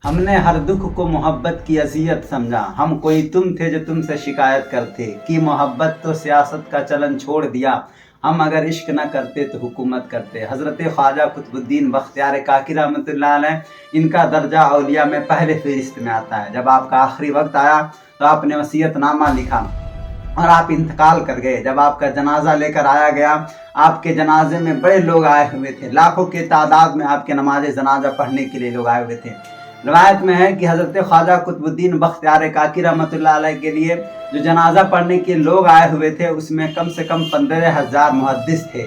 ہم نے ہر دکھ کو محبت کی اذیت سمجھا، ہم کوئی تم تھے جو تم سے شکایت کرتے، کی محبت تو سیاست کا چلن چھوڑ دیا، ہم اگر عشق نہ کرتے تو حکومت کرتے۔ حضرت خواجہ قطب الدین بختیار کاکی رحمۃ اللہ علیہ، ان کا درجہ اولیاء میں پہلے فہرست میں آتا ہے۔ جب آپ کا آخری وقت آیا تو آپ نے وصیت نامہ لکھا اور آپ انتقال کر گئے۔ جب آپ کا جنازہ لے کر آیا گیا، آپ کے جنازے میں بڑے لوگ آئے ہوئے تھے، لاکھوں کی تعداد میں آپ کے نماز جنازہ پڑھنے کے لیے لوگ آئے ہوئے تھے۔ روایت میں ہے کہ حضرت خواجہ قطب الدین بختیار کاکی رحمۃ اللہ علیہ کے لیے جو جنازہ پڑھنے کے لوگ آئے ہوئے تھے، اس میں کم سے کم 15,000 محدث تھے،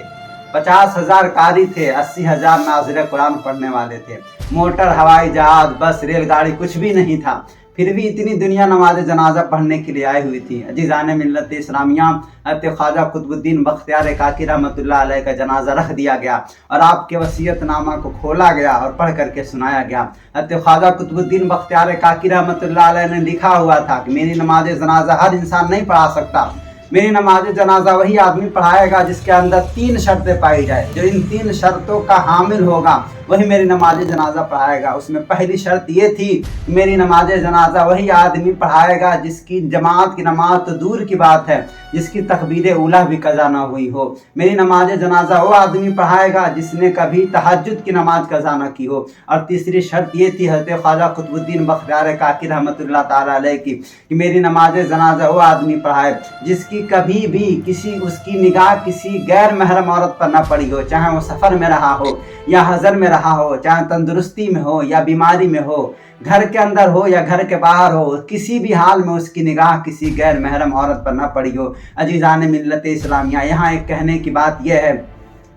50,000 قاری تھے، 80,000 ناظر قرآن پڑھنے والے تھے۔ موٹر، ہوائی جہاز، بس، ریل گاڑی کچھ بھی نہیں تھا، پھر بھی اتنی دنیا نماز جنازہ پڑھنے کے لیے آئی ہوئی تھی۔ عزیزان ملت اسلامیہ، حضرت خواجہ قطب الدین بختیار کاکی رحمۃ اللہ علیہ کا جنازہ رکھ دیا گیا اور آپ کے وصیت نامہ کو کھولا گیا اور پڑھ کر کے سنایا گیا۔ حضرت خواجہ قطب الدین بختیار کاکی رحمۃ اللہ علیہ نے لکھا ہوا تھا کہ میری نماز جنازہ ہر انسان نہیں پڑھا سکتا، میری نماز جنازہ وہی آدمی پڑھائے گا جس کے اندر 3 شرطیں پائی جائے، جو ان 3 شرطوں کا حامل ہوگا وہی میری نماز جنازہ پڑھائے گا۔ اس میں پہلی شرط یہ تھی کہ میری نماز جنازہ وہی آدمی پڑھائے گا جس کی جماعت کی نماز تو دور کی بات ہے، جس کی تکبیر اولیٰ بھی قضا نہ ہوئی ہو۔ میری نماز جنازہ وہ آدمی پڑھائے گا جس نے کبھی تہجد کی نماز قضا نہ کی ہو۔ اور تیسری شرط یہ تھی حضرت خواجہ قطب الدین بختیار کاکی رحمۃ اللہ تعالیٰ علیہ کی کہ میری نماز جنازہ وہ آدمی پڑھائے جس کی کبھی بھی اس کی نگاہ کسی غیر محرم عورت پر نہ پڑی ہو، چاہے وہ سفر میں رہا ہو یا حضر میں رہا ہو، چاہے تندرستی میں ہو یا بیماری میں ہو، گھر کے اندر ہو یا گھر کے باہر ہو، کسی بھی حال میں اس کی نگاہ کسی غیر محرم عورت پر نہ پڑی ہو۔ عزیزان ملت اسلامیہ، یہاں ایک کہنے کی بات یہ ہے،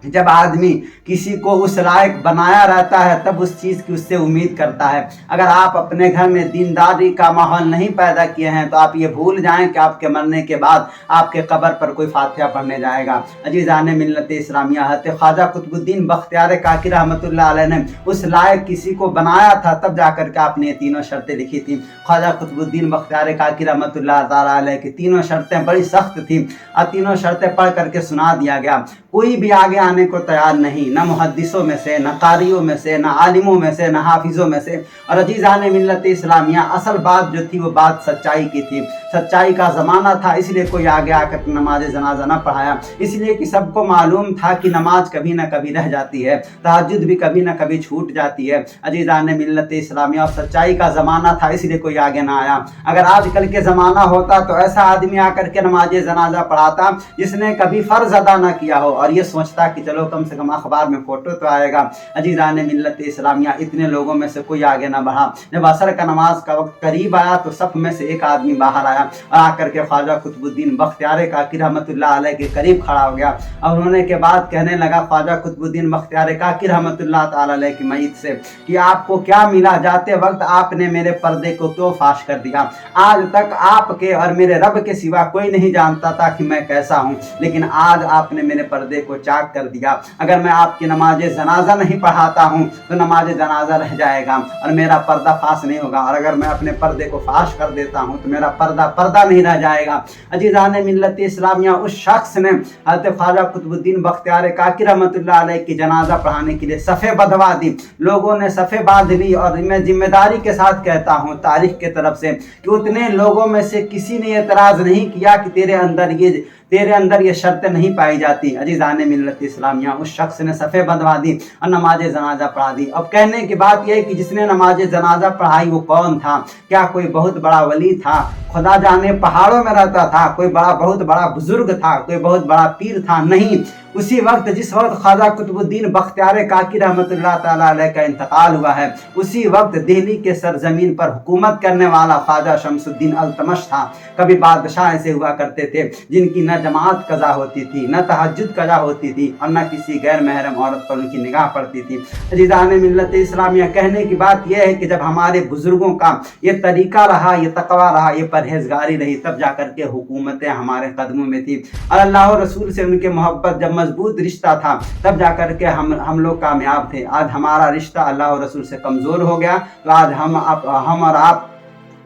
جب آدمی کسی کو اس لائق بنایا رہتا ہے تب اس چیز کی اس سے امید کرتا ہے۔ اگر آپ اپنے گھر میں دینداری کا ماحول نہیں پیدا کیے ہیں تو آپ یہ بھول جائیں کہ آپ کے مرنے کے بعد آپ کے قبر پر کوئی فاتحہ پڑھنے جائے گا۔ عزیزان ملت اسلامیہ، حضرت خواجہ قطب الدین بختیار کاکی رحمۃ اللہ علیہ نے اس لائق کسی کو بنایا تھا، تب جا کر کے آپ نے یہ تینوں شرطیں لکھی تھیں۔ خواجہ قطب الدین بختیار کاکی رحمۃ اللہ تعالیٰ علیہ کی تینوں شرطیں بڑی سخت تھیں اور تینوں شرطیں پڑھ کر کے سنا دیا گیا۔ کوئی بھی آگے آنے کو تیار نہیں، نہ محدثوں میں سے، نہ قاریوں میں سے، نہ عالموں میں سے، نہ حافظوں میں سے۔ اور عزیزان ملت اسلامیہ، اصل بات جو تھی وہ بات سچائی کی تھی۔ سچائی کا زمانہ تھا، اس لیے کوئی آگے آ کر نماز جنازہ نہ پڑھایا، اس لیے کہ سب کو معلوم تھا کہ نماز کبھی نہ کبھی رہ جاتی ہے، تہجد بھی کبھی نہ کبھی چھوٹ جاتی ہے۔ عزیزان ملت اسلامیہ، اور سچائی کا زمانہ تھا، اس لیے کوئی آگے نہ آیا۔ اگر آج کل کے زمانہ ہوتا تو ایسا آدمی آ کر کے نماز جنازہ پڑھاتا جس نے کبھی فرض ادا نہ کیا ہو اور یہ سوچتا کہ چلو کم سے کم اخبار میں فوٹو تو آئے گا۔ عزیزان ملت اسلامیہ، اتنے لوگوں میں سے کوئی آگے نہ بڑھا۔ جب عصر کا نماز کا وقت قریب آیا تو صف میں سے ایک آدمی باہر آیا اور آ کر کے خواجہ قطب الدین بختیار کاکی رحمۃ اللہ علیہ کے قریب کھڑا ہو گیا اور ہونے کے بعد کہنے لگا خواجہ قطب الدین بختیار کاکی رحمۃ اللہ تعالیٰ علیہ کی میت سے کہ آپ کو کیا ملا، جاتے وقت آپ نے میرے پردے کو کیوں فاش کر دیا؟ آج تک آپ کے اور میرے رب کے سوا کوئی نہیں جانتا تھا کہ میں کیسا ہوں، لیکن آج آپ نے میرے پردے کو چاک کر دیا۔ اگر میں آپ کی نماز جنازہ نہیں پڑھاتا ہوں تو نماز جنازہ رہ جائے گا اور میرا پردہ فاش نہیں ہوگا، اور اگر میں اپنے پردے کو فاش کر دیتا ہوں تو میرا پردہ نہیں رہ جائے گا۔ عزیزان ملت اسلامیہ، اس شخص نے حضرت خواجہ قطب الدین بختیار کاکی رحمۃ اللہ علیہ کی جنازہ پڑھانے کے لیے صفیں بندھوا دی، لوگوں نے صفیں باندھ لی، اور میں ذمہ داری کے ساتھ کہتا ہوں تاریخ کی طرف سے کہ اتنے لوگوں میں سے کسی نے اعتراض نہیں کیا کہ تیرے اندر یہ شرطیں نہیں پائی جاتی۔ عزیزان ملت اسلامیہ، اس شخص نے صفیں بندھوا دی اور نماز جنازہ پڑھا دی۔ اب کہنے کی بات یہ ہے کہ جس نے نماز جنازہ پڑھائی وہ کون تھا؟ کیا کوئی بہت بڑا ولی تھا، خدا جانے پہاڑوں میں رہتا تھا، کوئی بہت بڑا بزرگ تھا، کوئی بہت بڑا پیر تھا؟ نہیں، اسی وقت جس وقت خواجہ قطب الدین بختیار کاکی رحمۃ اللہ تعالیٰ علیہ کا انتقال ہوا ہے، اسی وقت دہلی کے سرزمین پر حکومت کرنے والا خواجہ شمس الدین التمش تھا۔ کبھی بادشاہ ایسے ہوا کرتے تھے جن کی نہ جماعت قضا ہوتی تھی، نہ تہجد قضا ہوتی تھی، اور نہ کسی غیر محرم عورت پر ان کی نگاہ پڑتی تھی۔ عزیزان ملت اسلامیہ، کہنے کی بات یہ ہے کہ جب ہمارے بزرگوں کا یہ طریقہ رہا، یہ تقویٰ رہا، یہ پرہیزگاری رہی، تب جا کر کے حکومتیں ہمارے قدموں میں تھی، اور اللہ و رسول سے ان کے محبت جب مضبوط رشتہ تھا تب جا کر کے ہم لوگ کامیاب تھے۔ آج ہمارا رشتہ اللہ و رسول سے کمزور ہو گیا تو آج ہم اور آپ